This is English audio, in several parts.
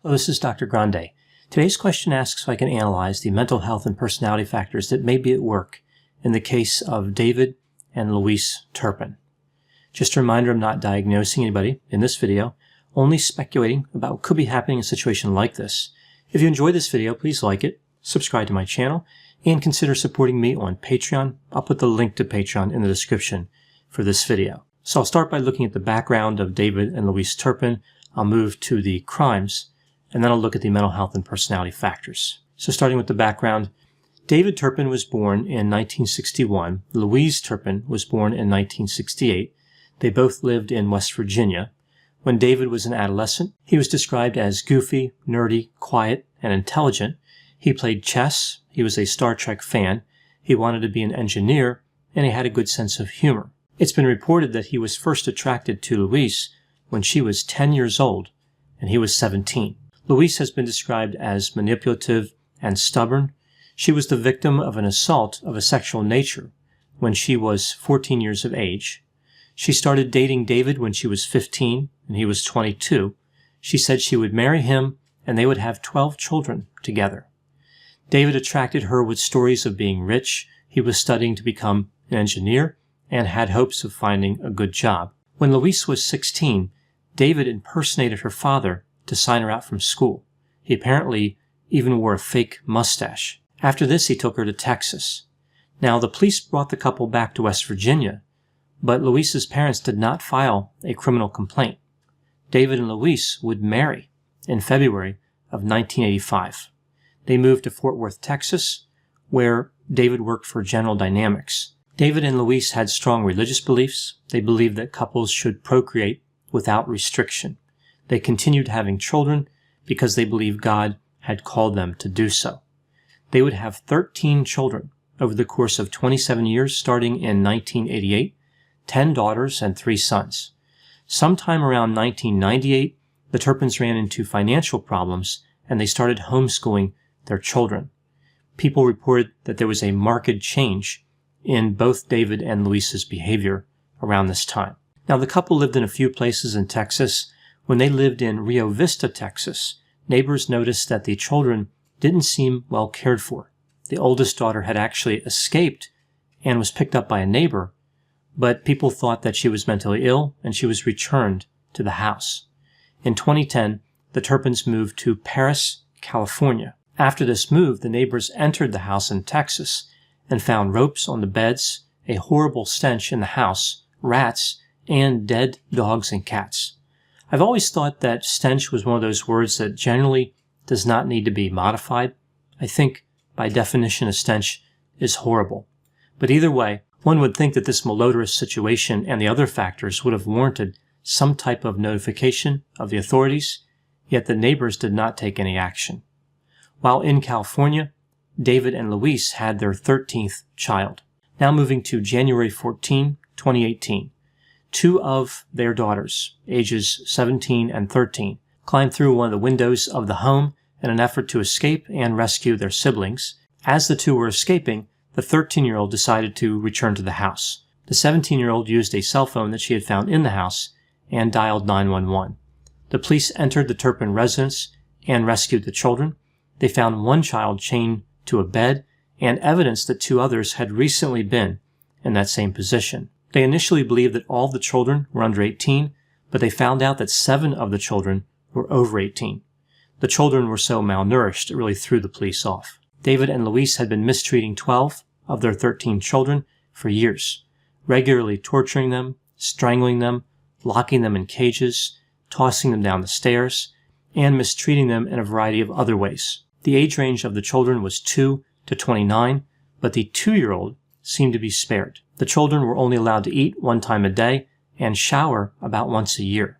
Hello, this is Dr. Grande. Today's question asks if I can analyze the mental health and personality factors that may be at work in the case of David and Louise Turpin. Just a reminder, I'm not diagnosing anybody in this video, only speculating about what could be happening in a situation like this. If you enjoyed this video, please like it, subscribe to my channel, and consider supporting me on Patreon. I'll put the link to Patreon in the description for this video. So I'll start by looking at the background of David and Louise Turpin. I'll move to the crimes, and then I'll look at the mental health and personality factors. So starting with the background, David Turpin was born in 1961. Louise Turpin was born in 1968. They both lived in West Virginia. When David was an adolescent, he was described as goofy, nerdy, quiet, and intelligent. He played chess. He was a Star Trek fan. He wanted to be an engineer, and he had a good sense of humor. It's been reported that he was first attracted to Louise when she was 10 years old, and he was 17. Louise has been described as manipulative and stubborn. She was the victim of an assault of a sexual nature when she was 14 years of age. She started dating David when she was 15 and he was 22. She said she would marry him and they would have 12 children together. David attracted her with stories of being rich. He was studying to become an engineer and had hopes of finding a good job. When Louise was 16, David impersonated her father to sign her out from school. He apparently even wore a fake mustache. After this, he took her to Texas. Now, the police brought the couple back to West Virginia, but Louise's parents did not file a criminal complaint. David and Louise would marry in February of 1985. They moved to Fort Worth, Texas, where David worked for General Dynamics. David and Louise had strong religious beliefs. They believed that couples should procreate without restriction. They continued having children because they believed God had called them to do so. They would have 13 children over the course of 27 years, starting in 1988, 10 daughters and 3 sons. Sometime around 1998, the Turpins ran into financial problems and they started homeschooling their children. People reported that there was a marked change in both David and Louise's behavior around this time. Now, the couple lived in a few places in Texas. When they lived in Rio Vista, Texas, neighbors noticed that the children didn't seem well cared for. The oldest daughter had actually escaped and was picked up by a neighbor, but people thought that she was mentally ill and she was returned to the house. In 2010, the Turpins moved to Paris, California. After this move, the neighbors entered the house in Texas and found ropes on the beds, a horrible stench in the house, rats, and dead dogs and cats. I've always thought that stench was one of those words that generally does not need to be modified. I think, by definition, a stench is horrible. But either way, one would think that this malodorous situation and the other factors would have warranted some type of notification of the authorities, yet the neighbors did not take any action. While in California, David and Louise had their 13th child. Now moving to January 14, 2018. 2 of their daughters, ages 17 and 13, climbed through one of the windows of the home in an effort to escape and rescue their siblings. As the 2 were escaping, the 13-year-old decided to return to the house. The 17-year-old used a cell phone that she had found in the house and dialed 911. The police entered the Turpin residence and rescued the children. They found one child chained to a bed and evidence that 2 others had recently been in that same position. They initially believed that all of the children were under 18, but they found out that 7 of the children were over 18. The children were so malnourished it really threw the police off. David and Louise had been mistreating 12 of their 13 children for years, regularly torturing them, strangling them, locking them in cages, tossing them down the stairs, and mistreating them in a variety of other ways. The age range of the children was 2 to 29, but the 2-year-old seemed to be spared. The children were only allowed to eat 1 time a day and shower about once a year.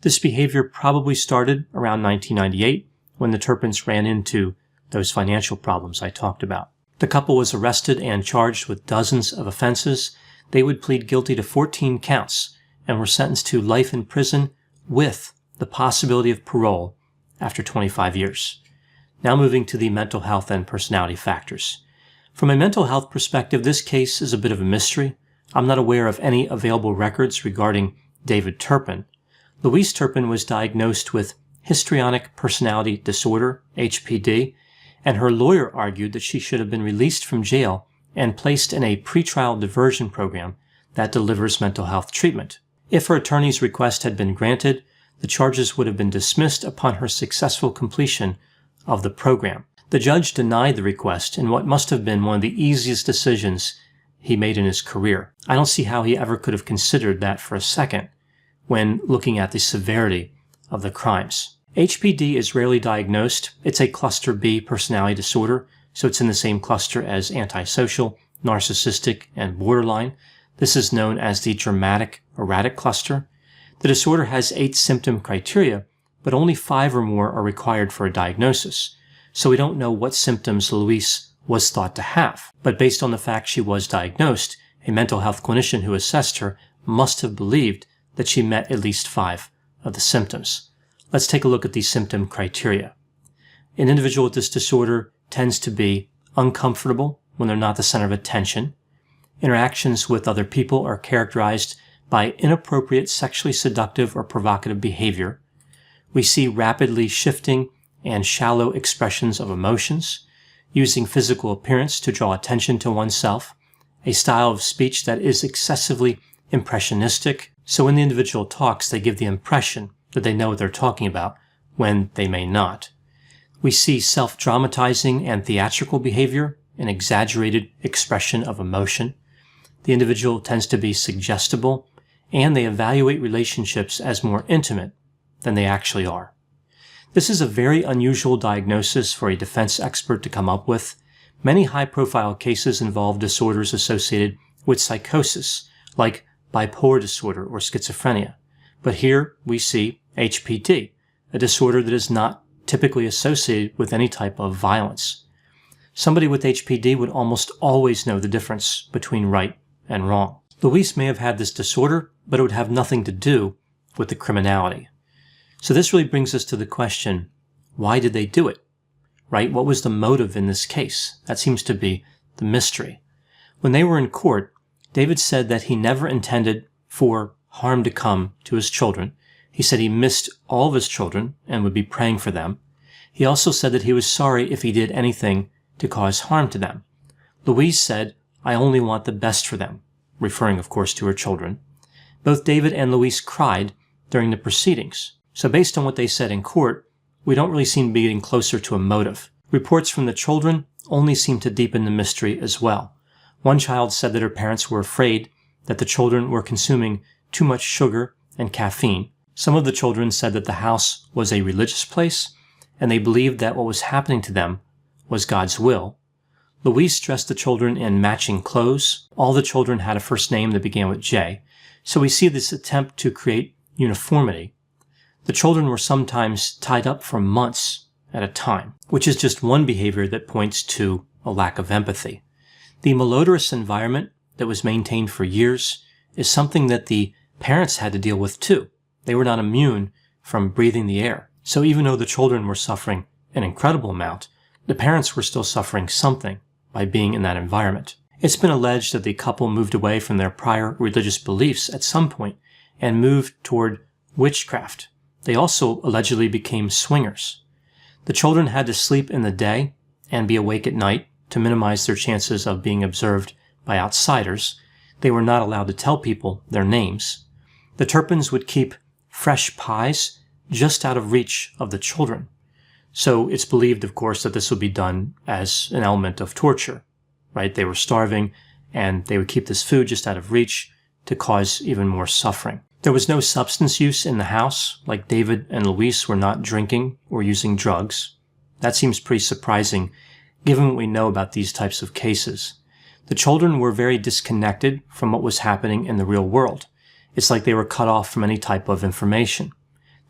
This behavior probably started around 1998 when the Turpins ran into those financial problems I talked about. The couple was arrested and charged with dozens of offenses. They would plead guilty to 14 counts and were sentenced to life in prison with the possibility of parole after 25 years. Now moving to the mental health and personality factors. From a mental health perspective, this case is a bit of a mystery. I'm not aware of any available records regarding David Turpin. Louise Turpin was diagnosed with histrionic personality disorder, HPD, and her lawyer argued that she should have been released from jail and placed in a pretrial diversion program that delivers mental health treatment. If her attorney's request had been granted, the charges would have been dismissed upon her successful completion of the program. The judge denied the request in what must have been one of the easiest decisions he made in his career. I don't see how he ever could have considered that for a second when looking at the severity of the crimes. HPD is rarely diagnosed. It's a cluster B personality disorder, so it's in the same cluster as antisocial, narcissistic, and borderline. This is known as the dramatic erratic cluster. The disorder has 8 symptom criteria, but only 5 or more are required for a diagnosis. So we don't know what symptoms Louise was thought to have. But based on the fact she was diagnosed, a mental health clinician who assessed her must have believed that she met at least 5 of the symptoms. Let's take a look at these symptom criteria. An individual with this disorder tends to be uncomfortable when they're not the center of attention. Interactions with other people are characterized by inappropriate sexually seductive or provocative behavior. We see rapidly shifting and shallow expressions of emotions, using physical appearance to draw attention to oneself, a style of speech that is excessively impressionistic, so when the individual talks, they give the impression that they know what they're talking about when they may not. We see self-dramatizing and theatrical behavior, an exaggerated expression of emotion. The individual tends to be suggestible, and they evaluate relationships as more intimate than they actually are. This is a very unusual diagnosis for a defense expert to come up with. Many high-profile cases involve disorders associated with psychosis, like bipolar disorder or schizophrenia. But here we see HPD, a disorder that is not typically associated with any type of violence. Somebody with HPD would almost always know the difference between right and wrong. Louise may have had this disorder, but it would have nothing to do with the criminality. So this really brings us to the question, why did they do it? Right? What was the motive in this case? That seems to be the mystery. When they were in court, David said that he never intended for harm to come to his children. He said he missed all of his children and would be praying for them. He also said that he was sorry if he did anything to cause harm to them. Louise said, "I only want the best for them," referring, of course, to her children. Both David and Louise cried during the proceedings. So based on what they said in court, we don't really seem to be getting closer to a motive. Reports from the children only seem to deepen the mystery as well. One child said that her parents were afraid that the children were consuming too much sugar and caffeine. Some of the children said that the house was a religious place, and they believed that what was happening to them was God's will. Louise dressed the children in matching clothes. All the children had a first name that began with J. So we see this attempt to create uniformity. The children were sometimes tied up for months at a time, which is just one behavior that points to a lack of empathy. The malodorous environment that was maintained for years is something that the parents had to deal with too. They were not immune from breathing the air. So even though the children were suffering an incredible amount, the parents were still suffering something by being in that environment. It's been alleged that the couple moved away from their prior religious beliefs at some point and moved toward witchcraft. They also allegedly became swingers. The children had to sleep in the day and be awake at night to minimize their chances of being observed by outsiders. They were not allowed to tell people their names. The Turpins would keep fresh pies just out of reach of the children. So it's believed, of course, that this would be done as an element of torture, right? They were starving and they would keep this food just out of reach to cause even more suffering. There was no substance use in the house, like David and Louise were not drinking or using drugs. That seems pretty surprising, given what we know about these types of cases. The children were very disconnected from what was happening in the real world. It's like they were cut off from any type of information.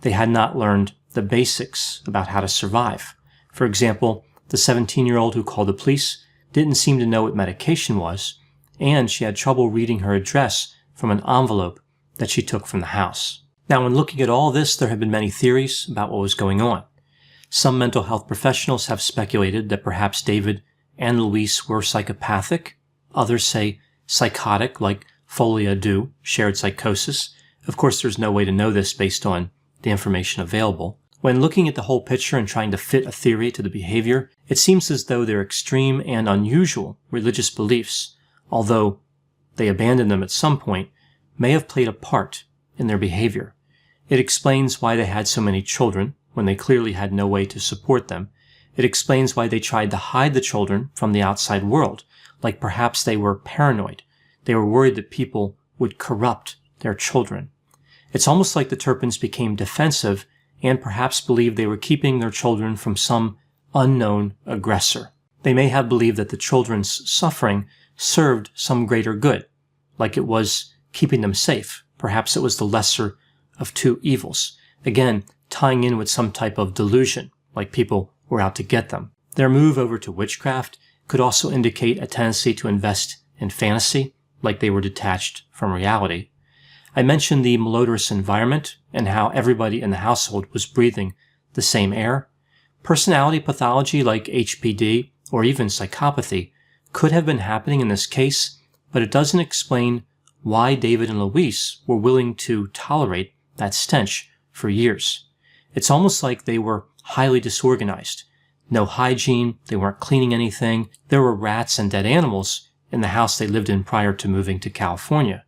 They had not learned the basics about how to survive. For example, the 17-year-old who called the police didn't seem to know what medication was, and she had trouble reading her address from an envelope that she took from the house. Now, when looking at all this, there have been many theories about what was going on. Some mental health professionals have speculated that perhaps David and Louise were psychopathic. Others say psychotic, like folia do, shared psychosis. Of course, there's no way to know this based on the information available. When looking at the whole picture and trying to fit a theory to the behavior, it seems as though their extreme and unusual religious beliefs, although they abandoned them at some point, may have played a part in their behavior. It explains why they had so many children when they clearly had no way to support them. It explains why they tried to hide the children from the outside world, like perhaps they were paranoid. They were worried that people would corrupt their children. It's almost like the Turpins became defensive and perhaps believed they were keeping their children from some unknown aggressor. They may have believed that the children's suffering served some greater good, like it was keeping them safe. Perhaps it was the lesser of two evils. Again, tying in with some type of delusion, like people were out to get them. Their move over to witchcraft could also indicate a tendency to invest in fantasy, like they were detached from reality. I mentioned the malodorous environment and how everybody in the household was breathing the same air. Personality pathology like HPD or even psychopathy could have been happening in this case, but it doesn't explain why David and Louise were willing to tolerate that stench for years. It's almost like they were highly disorganized. No hygiene, they weren't cleaning anything. There were rats and dead animals in the house they lived in prior to moving to California.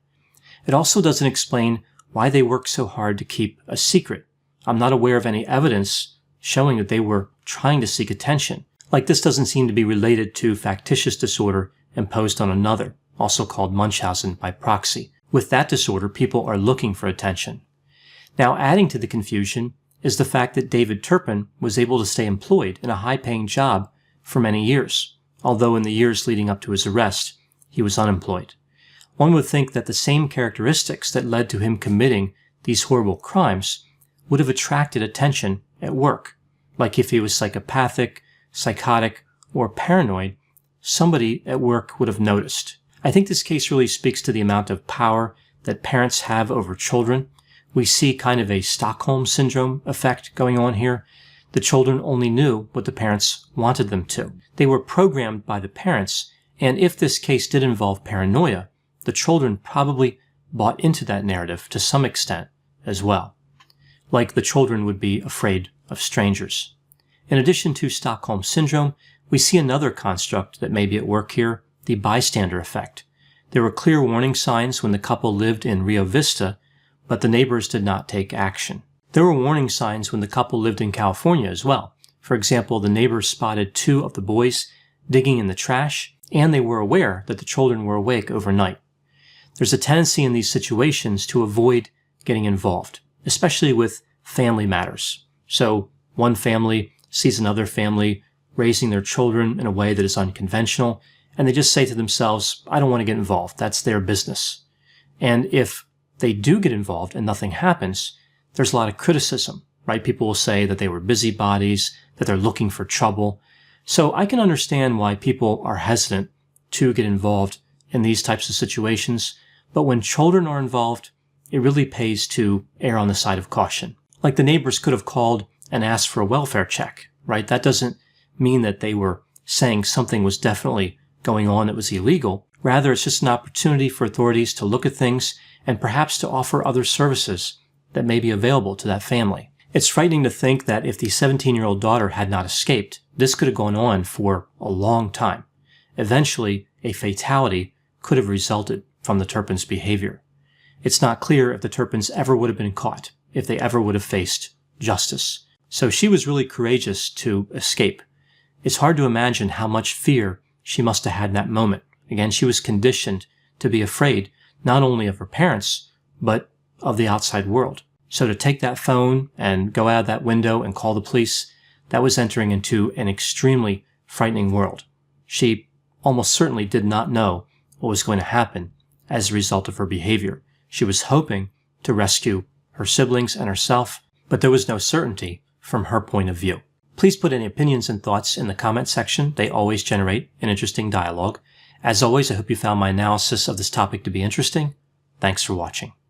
It also doesn't explain why they worked so hard to keep a secret. I'm not aware of any evidence showing that they were trying to seek attention. Like this doesn't seem to be related to factitious disorder imposed on another, also called Munchausen by proxy. With that disorder, people are looking for attention. Now, adding to the confusion is the fact that David Turpin was able to stay employed in a high-paying job for many years, although in the years leading up to his arrest, he was unemployed. One would think that the same characteristics that led to him committing these horrible crimes would have attracted attention at work. Like if he was psychopathic, psychotic, or paranoid, somebody at work would have noticed. I think this case really speaks to the amount of power that parents have over children. We see kind of a Stockholm Syndrome effect going on here. The children only knew what the parents wanted them to. They were programmed by the parents, and if this case did involve paranoia, the children probably bought into that narrative to some extent as well. Like the children would be afraid of strangers. In addition to Stockholm Syndrome, we see another construct that may be at work here, the bystander effect. There were clear warning signs when the couple lived in Rio Vista, but the neighbors did not take action. There were warning signs when the couple lived in California as well. For example, the neighbors spotted two of the boys digging in the trash, and they were aware that the children were awake overnight. There's a tendency in these situations to avoid getting involved, especially with family matters. So one family sees another family raising their children in a way that is unconventional, and they just say to themselves, I don't want to get involved. That's their business. And if they do get involved and nothing happens, there's a lot of criticism, right? People will say that they were busybodies, that they're looking for trouble. So I can understand why people are hesitant to get involved in these types of situations. But when children are involved, it really pays to err on the side of caution. Like the neighbors could have called and asked for a welfare check, right? That doesn't mean that they were saying something was definitely going on that was illegal. Rather, it's just an opportunity for authorities to look at things and perhaps to offer other services that may be available to that family. It's frightening to think that if the 17-year-old daughter had not escaped, this could have gone on for a long time. Eventually, a fatality could have resulted from the Turpins' behavior. It's not clear if the Turpins ever would have been caught, if they ever would have faced justice. So she was really courageous to escape. It's hard to imagine how much fear she must have had in that moment. Again, she was conditioned to be afraid not only of her parents, but of the outside world. So to take that phone and go out of that window and call the police, that was entering into an extremely frightening world. She almost certainly did not know what was going to happen as a result of her behavior. She was hoping to rescue her siblings and herself, but there was no certainty from her point of view. Please put any opinions and thoughts in the comment section. They always generate an interesting dialogue. As always, I hope you found my analysis of this topic to be interesting. Thanks for watching.